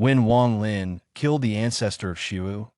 When Wang Lin killed the ancestor of Xiu,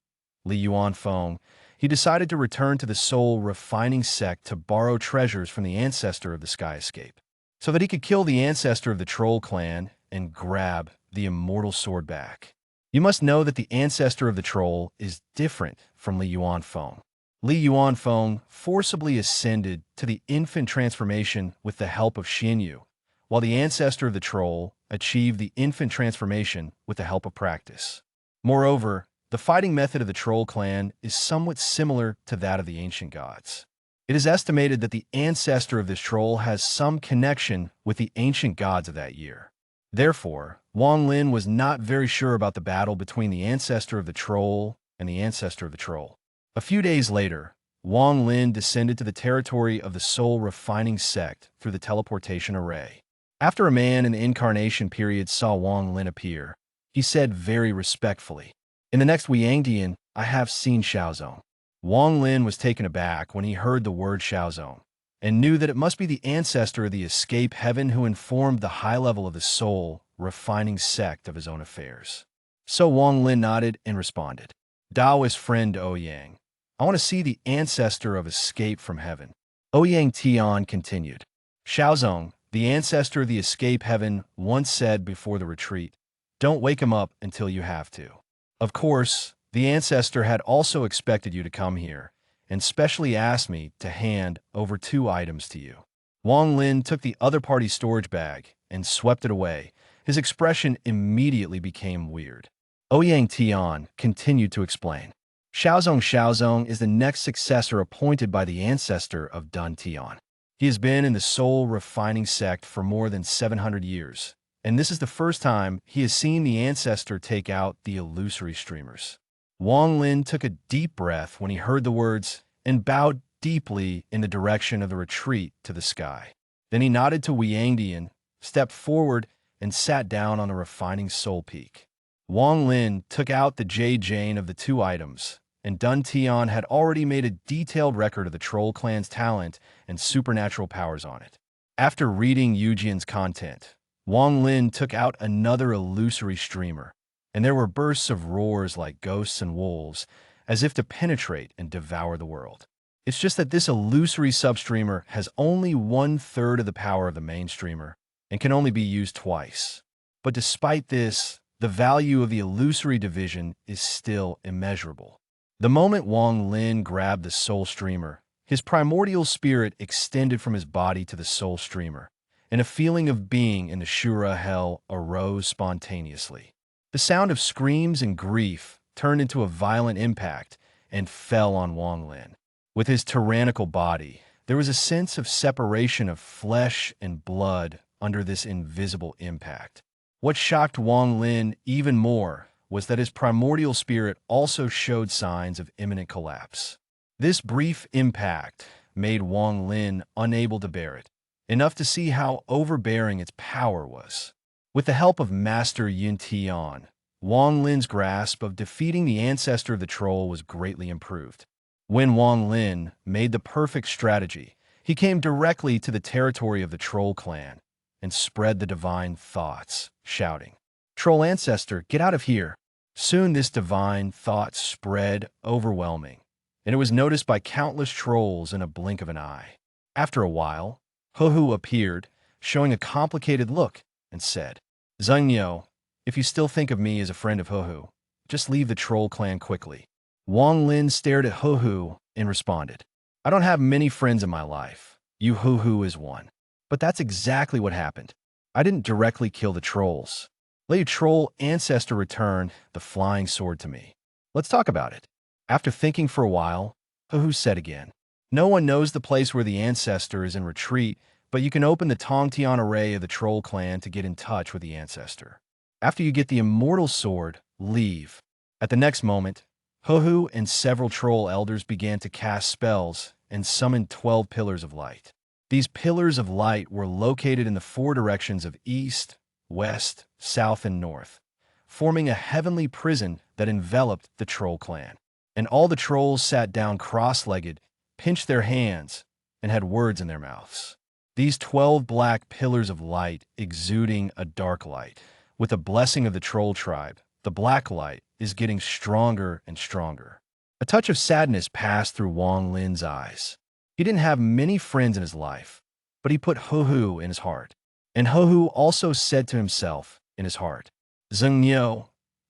Li Yuanfeng, he decided to return to the soul refining sect to borrow treasures from the ancestor of the Sky Escape, so that he could kill the ancestor of the Troll clan and grab the immortal sword back. You must know that the ancestor of the Troll is different from Li Yuanfeng. Li Yuanfeng forcibly ascended to the infant transformation with the help of Xianyu, while the ancestor of the Troll achieved the infant transformation with the help of practice. Moreover, the fighting method of the Troll clan is somewhat similar to that of the ancient gods. It is estimated that the ancestor of this troll has some connection with the ancient gods of that year. Therefore, Wang Lin was not very sure about the battle between the ancestor of the troll and the ancestor of the troll. A few days later, Wang Lin descended to the territory of the soul refining sect through the teleportation array. After a man in the incarnation period saw Wang Lin appear, he said very respectfully, "In the next Weiyangdian, I have seen Xiaozong." Wang Lin was taken aback when he heard the word Xiaozong, and knew that it must be the ancestor of the escape heaven who informed the high level of the soul refining sect of his own affairs. So Wang Lin nodded and responded, "Daoist friend Ouyang, I want to see the ancestor of escape from heaven." Ouyang Tian continued, "Xiaozong, the ancestor of the escape heaven, once said before the retreat, 'Don't wake him up until you have to.' Of course, the ancestor had also expected you to come here, and specially asked me to hand over 2 items to you." Wang Lin took the other party's storage bag and swept it away. His expression immediately became weird. Ouyang Tian continued to explain, Xiaozong is the next successor appointed by the ancestor of Dun Tian. He has been in the soul refining sect for more than 700 years, and this is the first time he has seen the ancestor take out the illusory streamers. Wang Lin took a deep breath when he heard the words and bowed deeply in the direction of the retreat to the sky. Then he nodded to Weiyangdian, stepped forward, and sat down on the refining soul peak. Wang Lin took out the Jade of the 2 items, and Dun Tian had already made a detailed record of the Troll clan's talent and supernatural powers on it. After reading Yujian's content, Wang Lin took out another illusory streamer, and there were bursts of roars like ghosts and wolves, as if to penetrate and devour the world. It's just that this illusory substreamer has only 1/3 of the power of the main streamer, and can only be used twice. But despite this, the value of the illusory division is still immeasurable. The moment Wang Lin grabbed the soul streamer, his primordial spirit extended from his body to the soul streamer, and a feeling of being in the Shura hell arose spontaneously. The sound of screams and grief turned into a violent impact and fell on Wang Lin. With his tyrannical body, there was a sense of separation of flesh and blood under this invisible impact. What shocked Wang Lin even more was that his primordial spirit also showed signs of imminent collapse. This brief impact made Wang Lin unable to bear it, enough to see how overbearing its power was. With the help of Master Yin Tian, Wang Lin's grasp of defeating the ancestor of the troll was greatly improved. When Wang Lin made the perfect strategy, he came directly to the territory of the Troll clan and spread the divine thoughts, shouting, "Troll ancestor, get out of here!" Soon this divine thought spread, overwhelming, and it was noticed by countless trolls in a blink of an eye. After a while, Huhu appeared, showing a complicated look, and said, "Zhengniu, if you still think of me as a friend of Huhu, just leave the Troll clan quickly." Wang Lin stared at Huhu and responded, "I don't have many friends in my life. You Huhu is one." But that's exactly what happened. I didn't directly kill the trolls. Let your troll ancestor return the flying sword to me. Let's talk about it. After thinking for a while, Huhu said again, "No one knows the place where the ancestor is in retreat, but you can open the Tongtian array of the Troll clan to get in touch with the ancestor. After you get the immortal sword, leave." At the next moment, Huhu and several troll elders began to cast spells and summon 12 pillars of light. These pillars of light were located in the 4 directions of east, west, south, and north, forming a heavenly prison that enveloped the Troll clan. And all the trolls sat down cross-legged, pinched their hands, and had words in their mouths. These 12 black pillars of light exuding a dark light, with the blessing of the troll tribe, The black light is getting stronger and stronger. A touch of sadness passed through Wang Lin's eyes. He didn't have many friends in his life, but he put Hu in his heart. And Hu also said to himself in his heart, Zheng Niu,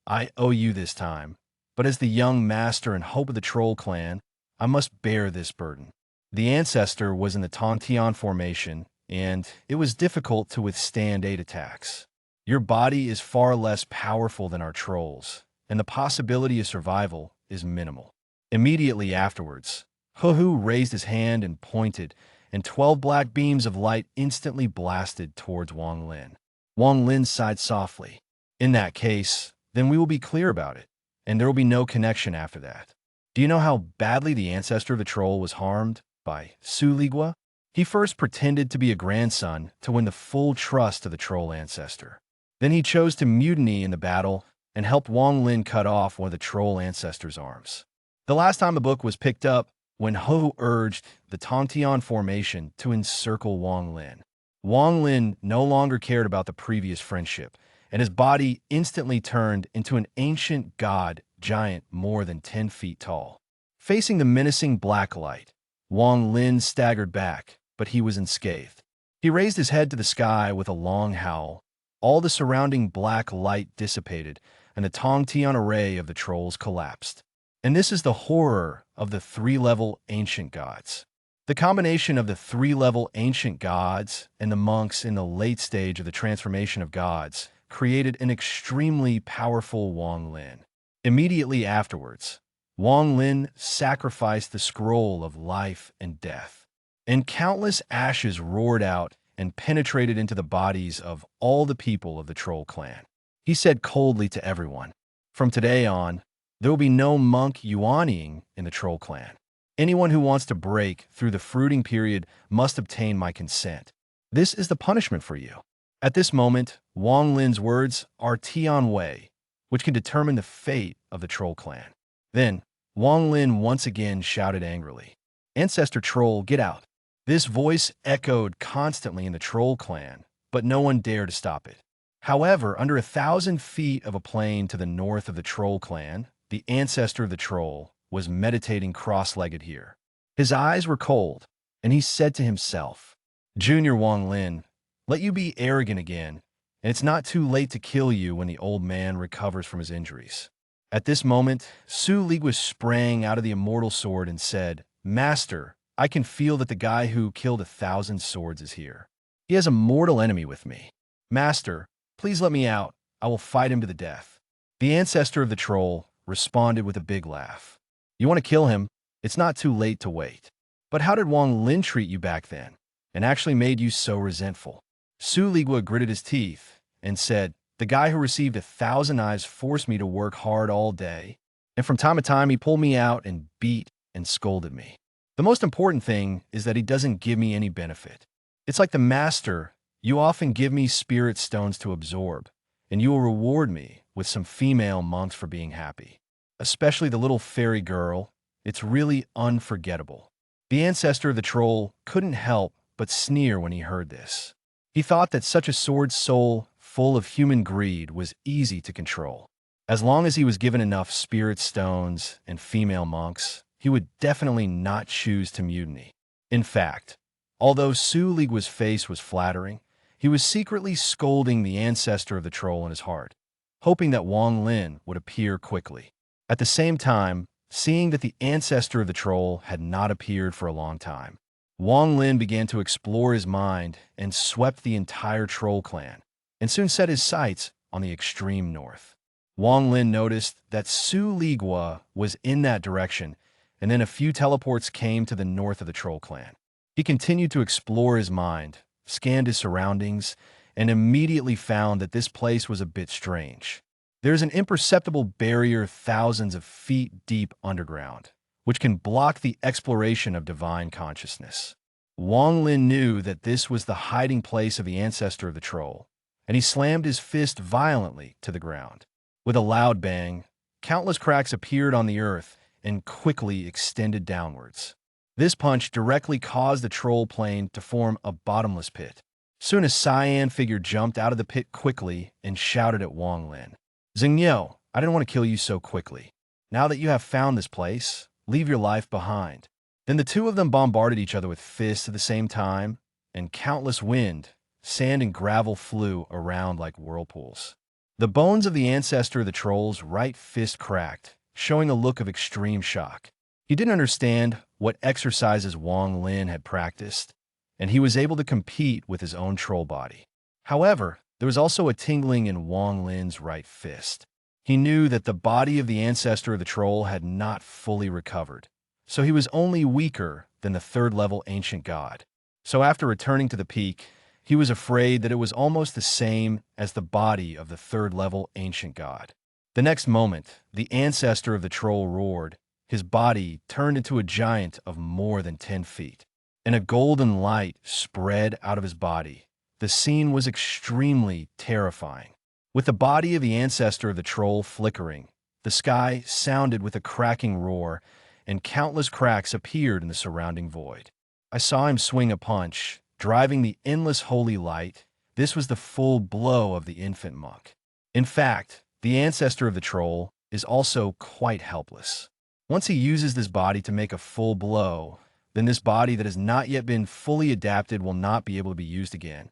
I owe you this time, but as the young master and hope of the troll clan, I must bear this burden. The ancestor was in the Tongtian formation, and it was difficult to withstand 8 attacks. Your body is far less powerful than our trolls, and the possibility of survival is minimal. Immediately afterwards, Hu raised his hand and pointed, and 12 black beams of light instantly blasted towards Wang Lin. Wang Lin sighed softly. In that case, then we will be clear about it, and there will be no connection after that. Do you know how badly the ancestor of the troll was harmed by Su Ligua? He first pretended to be a grandson to win the full trust of the troll ancestor. Then he chose to mutiny in the battle and helped Wang Lin cut off one of the troll ancestor's arms. The last time the book was picked up, when Hu urged the Tongtian formation to encircle Wang Lin. Wang Lin no longer cared about the previous friendship, and his body instantly turned into an ancient god giant more than 10 feet tall. Facing the menacing black light, Wang Lin staggered back, but he was unscathed. He raised his head to the sky with a long howl. All the surrounding black light dissipated, and the Tongtian array of the trolls collapsed. And this is the horror of the 3-level ancient gods. The combination of the 3-level ancient gods and the monks in the late stage of the transformation of gods created an extremely powerful Wang Lin. Immediately afterwards, Wang Lin sacrificed the scroll of life and death, and countless ashes roared out and penetrated into the bodies of all the people of the troll clan. He said coldly to everyone, "From today on, there will be no monk yuanying in the troll clan. Anyone who wants to break through the fruiting period must obtain my consent. This is the punishment for you." At this moment, Wang Lin's words are Tian Wei, which can determine the fate of the troll clan. Then, Wang Lin once again shouted angrily, "Ancestor troll, get out." This voice echoed constantly in the troll clan, but no one dared to stop it. However, under 1,000 feet of a plain to the north of the troll clan, the ancestor of the troll was meditating cross-legged here. His eyes were cold, and he said to himself, "Junior Wang Lin, let you be arrogant again, and it's not too late to kill you when the old man recovers from his injuries." At this moment, Su Ligua sprang out of the immortal sword and said, "Master, I can feel that the guy who killed 1,000 swords is here. He has a mortal enemy with me. Master, please let me out. I will fight him to the death." The ancestor of the troll responded with a big laugh. "You want to kill him? It's not too late to wait. But how did Wang Lin treat you back then, and actually made you so resentful?" Su Ligua gritted his teeth and said, "The guy who received 1,000 eyes forced me to work hard all day, and from time to time he pulled me out and beat and scolded me. The most important thing is that he doesn't give me any benefit. It's like the master, you often give me spirit stones to absorb, and you will reward me with some female monks for being happy. Especially the little fairy girl, it's really unforgettable." The ancestor of the troll couldn't help but sneer when he heard this. He thought that such a sword soul full of human greed was easy to control. As long as he was given enough spirit stones and female monks, he would definitely not choose to mutiny. In fact, although Su Ligua's face was flattering, he was secretly scolding the ancestor of the troll in his heart, hoping that Wang Lin would appear quickly. At the same time, seeing that the ancestor of the troll had not appeared for a long time, Wang Lin began to explore his mind and swept the entire troll clan, and soon set his sights on the extreme north. Wang Lin noticed that Su Ligua was in that direction, and then a few teleports came to the north of the troll clan. He continued to explore his mind, scanned his surroundings, and immediately found that this place was a bit strange. There's an imperceptible barrier thousands of feet deep underground, which can block the exploration of divine consciousness. Wang Lin knew that this was the hiding place of the ancestor of the troll, and he slammed his fist violently to the ground. With a loud bang, countless cracks appeared on the earth and quickly extended downwards. This punch directly caused the troll plane to form a bottomless pit. Soon a cyan figure jumped out of the pit quickly and shouted at Wang Lin, "Zheng Niu, I didn't want to kill you so quickly. Now that you have found this place, leave your life behind." Then the two of them bombarded each other with fists at the same time, and countless wind, sand, and gravel flew around like whirlpools. The bones of the ancestor of the troll's right fist cracked, showing a look of extreme shock. He didn't understand what exercises Wang Lin had practiced, and he was able to compete with his own troll body. However, there was also a tingling in Wang Lin's right fist. He knew that the body of the ancestor of the troll had not fully recovered, so he was only weaker than the third-level ancient god. So after returning to the peak, he was afraid that it was almost the same as the body of the third-level ancient god. The next moment, the ancestor of the troll roared. His body turned into a giant of more than 10 feet, and a golden light spread out of his body. The scene was extremely terrifying. With the body of the ancestor of the troll flickering, the sky sounded with a cracking roar, and countless cracks appeared in the surrounding void. I saw him swing a punch, driving the endless holy light. This was the full blow of the infant monk. In fact, the ancestor of the troll is also quite helpless. Once he uses this body to make a full blow, then this body that has not yet been fully adapted will not be able to be used again,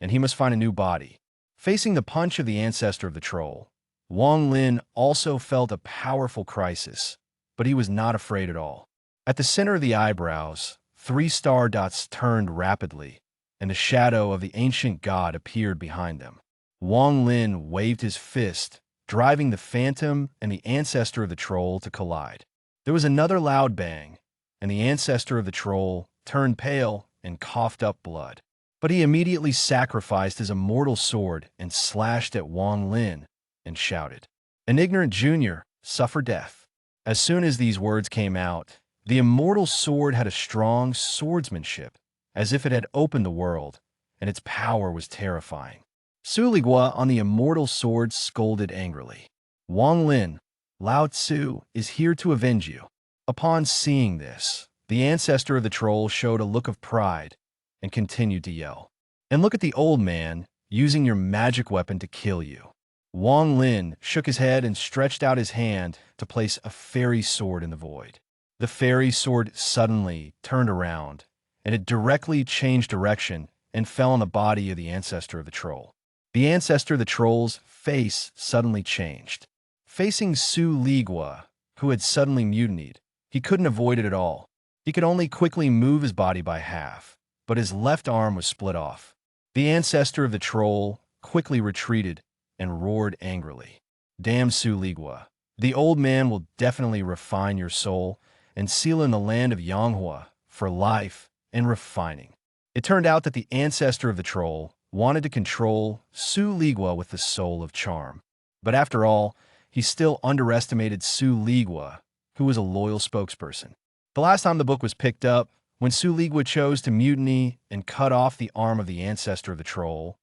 and he must find a new body. Facing the punch of the ancestor of the troll, Wang Lin also felt a powerful crisis, but he was not afraid at all. At the center of the eyebrows, 3 star dots turned rapidly, and the shadow of the ancient god appeared behind them. Wang Lin waved his fist, driving the phantom and the ancestor of the troll to collide. There was another loud bang, and the ancestor of the troll turned pale and coughed up blood. But he immediately sacrificed his immortal sword and slashed at Wang Lin and shouted, "An ignorant junior, suffer death." As soon as these words came out, the immortal sword had a strong swordsmanship, as if it had opened the world, and its power was terrifying. Su Ligua on the immortal sword scolded angrily, "Wang Lin, Lao Tzu is here to avenge you." Upon seeing this, the ancestor of the troll showed a look of pride and continued to yell, "And look at the old man using your magic weapon to kill you." Wang Lin shook his head and stretched out his hand to place a fairy sword in the void. The fairy sword suddenly turned around, and it directly changed direction and fell on the body of the ancestor of the troll. The ancestor of the troll's face suddenly changed. Facing Su Ligua, who had suddenly mutinied, he couldn't avoid it at all. He could only quickly move his body by half, but his left arm was split off. The ancestor of the troll quickly retreated and roared angrily, "Damn Su Ligua, the old man will definitely refine your soul and seal in the land of Yanghua for life and refining." It turned out that the ancestor of the troll wanted to control Su Ligua with the soul of charm. But after all, he still underestimated Su Ligua, who was a loyal spokesperson. The last time the book was picked up, when Su Ligua chose to mutiny and cut off the arm of the ancestor of the troll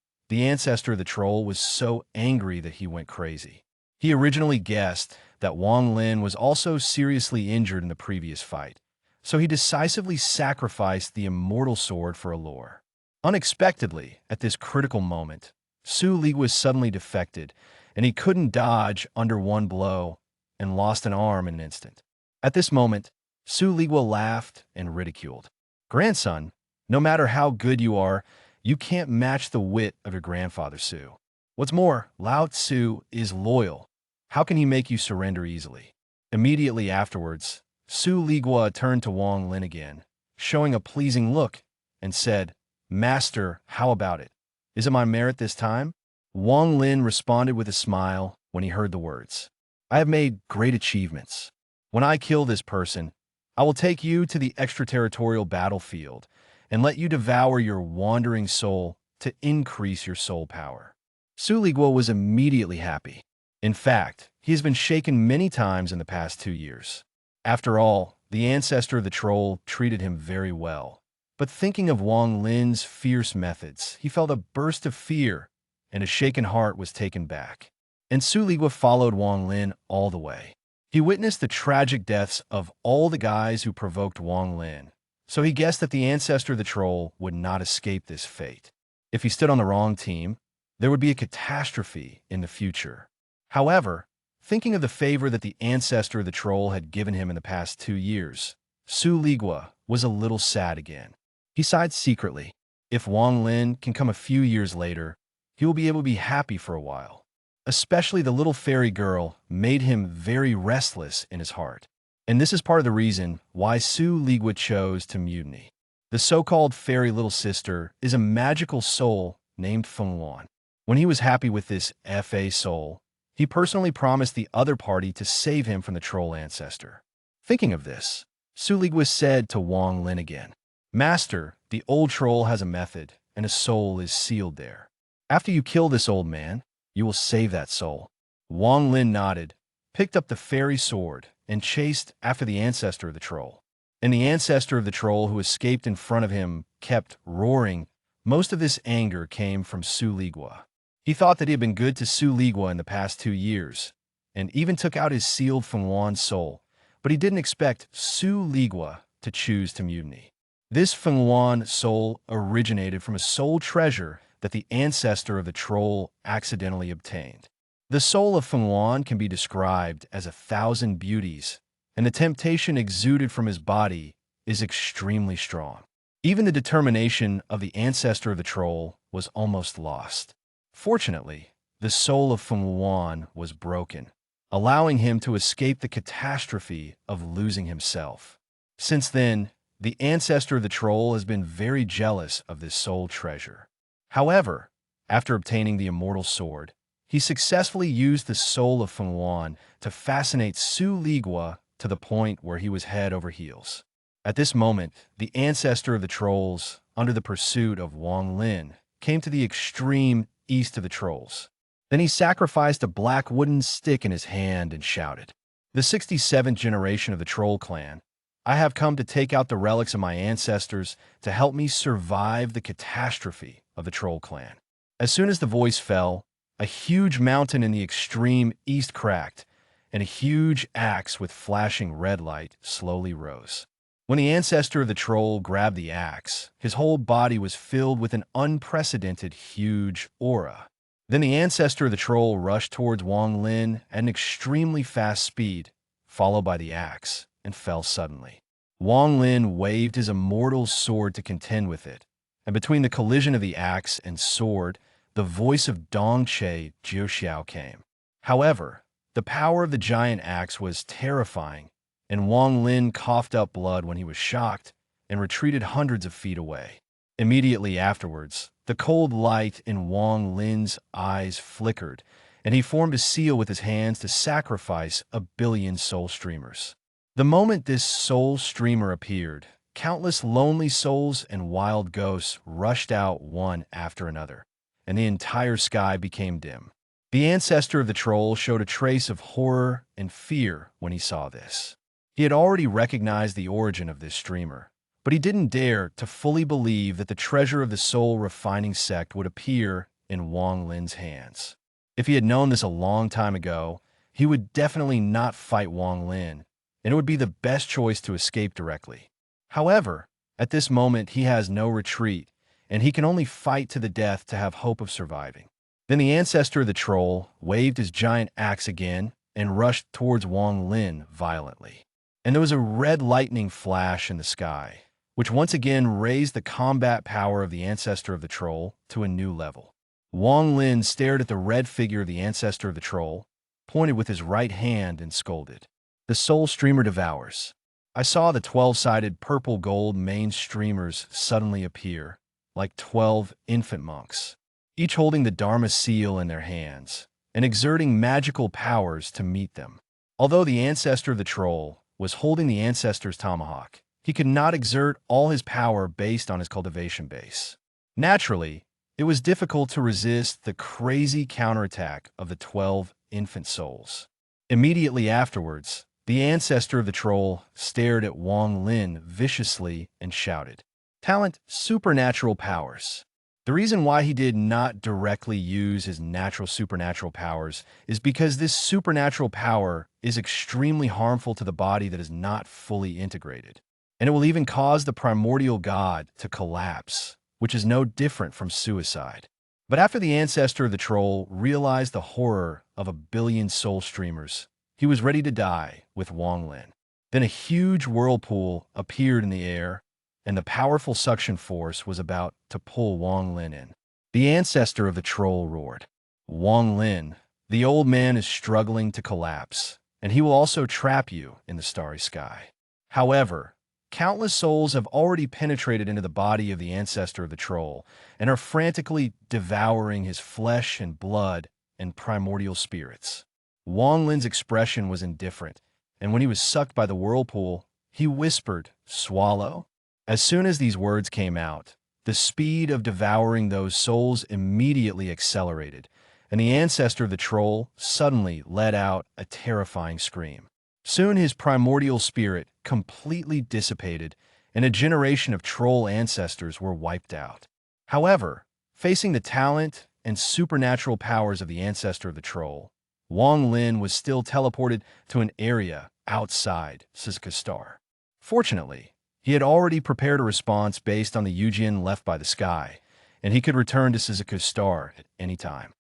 was so angry that he went crazy. He originally guessed that Wang Lin was also seriously injured in the previous fight, so he decisively sacrificed the immortal sword for allure. Unexpectedly, at this critical moment, Su Ligua suddenly defected, and he couldn't dodge under one blow and lost an arm in an instant. At this moment, Su Ligua laughed and ridiculed, "Grandson, no matter how good you are, you can't match the wit of your grandfather Su. What's more, Lao Tzu is loyal. How can he make you surrender easily?" Immediately afterwards, Su Ligua turned to Wang Lin again, showing a pleasing look, and said, "Master, how about it? Is it my merit this time?" Wang Lin responded with a smile when he heard the words, "I have made great achievements. When I kill this person, I will take you to the extraterritorial battlefield and let you devour your wandering soul to increase your soul power." Su Ligua was immediately happy. In fact, he has been shaken many times in the past 2 years. After all, the ancestor of the troll treated him very well. But thinking of Wang Lin's fierce methods, he felt a burst of fear, and his shaken heart was taken back. And Su Ligua followed Wang Lin all the way. He witnessed the tragic deaths of all the guys who provoked Wang Lin, so he guessed that the ancestor of the troll would not escape this fate. If he stood on the wrong team, there would be a catastrophe in the future. However, Thinking of the favor that the ancestor of the troll had given him in the past 2 years, Su Ligua was a little sad again. He sighed secretly. If Wang Lin can come a few years later, he will be able to be happy for a while. Especially the little fairy girl made him very restless in his heart. And this is part of the reason why Su Ligua chose to mutiny. The so-called fairy little sister is a magical soul named Feng Wan. When he was happy with this FA soul, he personally promised the other party to save him from the troll ancestor. Thinking of this, Su Ligua said to Wang Lin again, "Master, the old troll has a method, and a soul is sealed there. After you kill this old man, you will save that soul." Wang Lin nodded, picked up the fairy sword, and chased after the ancestor of the troll. And the ancestor of the troll who escaped in front of him kept roaring. Most of this anger came from Su Ligua. He thought that he had been good to Su Ligua in the past 2 years, and even took out his sealed Feng Wan soul, but he didn't expect Su Ligua to choose to mutiny. This Feng Wan soul originated from a soul treasure that the ancestor of the troll accidentally obtained. The soul of Feng Wan can be described as 1,000 beauties, and the temptation exuded from his body is extremely strong. Even the determination of the ancestor of the troll was almost lost. Fortunately, the soul of Feng Wan was broken, allowing him to escape the catastrophe of losing himself. Since then, the ancestor of the troll has been very jealous of this soul treasure. However, after obtaining the immortal sword, he successfully used the soul of Feng Wan to fascinate Su Ligua to the point where he was head over heels. At this moment, the ancestor of the trolls, under the pursuit of Wang Lin, came to the extreme east of the trolls. Then he sacrificed a black wooden stick in his hand and shouted, "The 67th generation of the troll clan, I have come to take out the relics of my ancestors to help me survive the catastrophe of the troll clan." As soon as the voice fell, a huge mountain in the extreme east cracked, and a huge axe with flashing red light slowly rose. When the ancestor of the troll grabbed the axe, his whole body was filled with an unprecedented huge aura. Then the ancestor of the troll rushed towards Wang Lin at an extremely fast speed, followed by the axe, and fell suddenly. Wang Lin waved his immortal sword to contend with it, and between the collision of the axe and sword, the voice of Dongche Jiuxiao came. However, the power of the giant axe was terrifying, and Wang Lin coughed up blood when he was shocked and retreated hundreds of feet away. Immediately afterwards, the cold light in Wang Lin's eyes flickered, and he formed a seal with his hands to sacrifice 1,000,000,000 soul streamers. The moment this soul streamer appeared, countless lonely souls and wild ghosts rushed out one after another, and the entire sky became dim. The ancestor of the troll showed a trace of horror and fear when he saw this. He had already recognized the origin of this streamer, but he didn't dare to fully believe that the treasure of the soul refining sect would appear in Wang Lin's hands. If he had known this a long time ago, he would definitely not fight Wang Lin, and it would be the best choice to escape directly. However, at this moment he has no retreat, and he can only fight to the death to have hope of surviving. Then the ancestor of the troll waved his giant axe again and rushed towards Wang Lin violently. And there was a red lightning flash in the sky, which once again raised the combat power of the ancestor of the troll to a new level. Wang Lin stared at the red figure of the ancestor of the troll, pointed with his right hand and scolded, "The soul streamer devours." I saw the 12-sided purple-gold main streamers suddenly appear, like 12 infant monks, each holding the Dharma seal in their hands, and exerting magical powers to meet them. Although the ancestor of the troll was holding the ancestor's tomahawk, he could not exert all his power based on his cultivation base. Naturally, it was difficult to resist the crazy counterattack of the 12 infant souls. Immediately afterwards, the ancestor of the troll stared at Wang Lin viciously and shouted, "Talent, supernatural powers." The reason why he did not directly use his natural supernatural powers is because this supernatural power is extremely harmful to the body that is not fully integrated, and it will even cause the primordial god to collapse, which is no different from suicide. But after the ancestor of the troll realized the horror of 1 billion soul streamers, he was ready to die with Wang Lin. Then a huge whirlpool appeared in the air, and the powerful suction force was about to pull Wang Lin in. The ancestor of the troll roared, "Wang Lin, the old man is struggling to collapse, and he will also trap you in the starry sky." However, countless souls have already penetrated into the body of the ancestor of the troll and are frantically devouring his flesh and blood and primordial spirits. Wang Lin's expression was indifferent, and when he was sucked by the whirlpool, he whispered, "Swallow." As soon as these words came out, the speed of devouring those souls immediately accelerated, and the ancestor of the troll suddenly let out a terrifying scream. Soon his primordial spirit completely dissipated, and a generation of troll ancestors were wiped out. However, facing the talent and supernatural powers of the ancestor of the troll, Wang Lin was still teleported to an area outside Suzuka Star. Fortunately, he had already prepared a response based on the Yujin left by the sky, and he could return to Suzuka Star at any time.